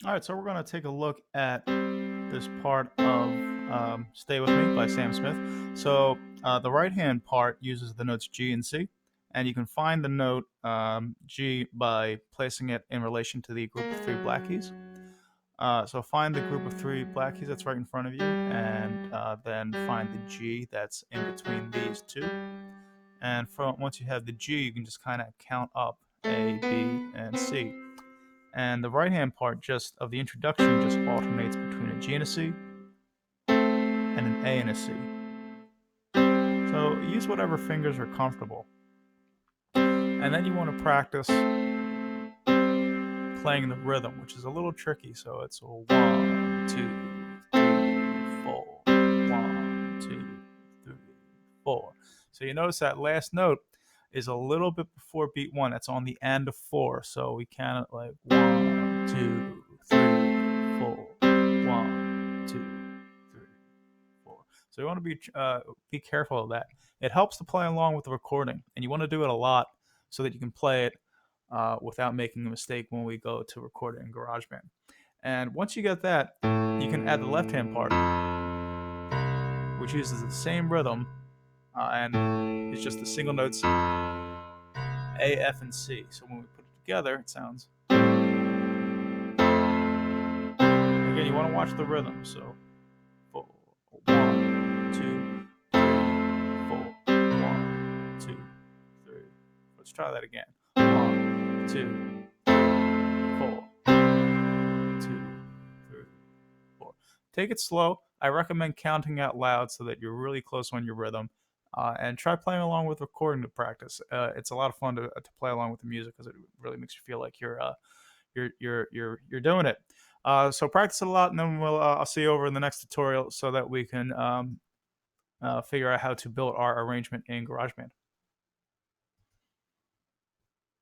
All right, so we're going to take a look at this part of Stay With Me by Sam Smith. So the right hand part uses the notes G and C, and you can find the note G by placing it in relation to the group of three black keys. So find the group of three black keys that's right in front of you, and then find the G that's in between these two. And once you have the G, you can just kind of count up A, B, and C. And the right hand part just of the introduction just alternates between a G and a C and an A and a C. So use whatever fingers are comfortable. And then you want to practice playing the rhythm, which is a little tricky. So it's a 1, 2, 3, 4. 1, 2, 3, 4. So you notice that last note is a little bit before beat 1. That's on the end of 4. So we count it like 1, 2, 3, 4. 1, 2, 3, 4. So you want to be careful of that. It helps to play along with the recording, and you want to do it a lot so that you can play it without making a mistake when we go to record it in GarageBand. And once you get that, you can add the left-hand part, which uses the same rhythm, and it's just the single notes A, F, and C. So when we put it together, it sounds. Again, you want to watch the rhythm. So 4, 1, 2, 3, 4, 1, 2, 3. Let's try that again. 1, 2, 4, 2, 3, 4. Take it slow. I recommend counting out loud so that you're really close on your rhythm. And try playing along with recording to practice. It's a lot of fun to play along with the music because it really makes you feel like you're doing it. So practice it a lot, and then I'll see you over in the next tutorial so that we can figure out how to build our arrangement in GarageBand.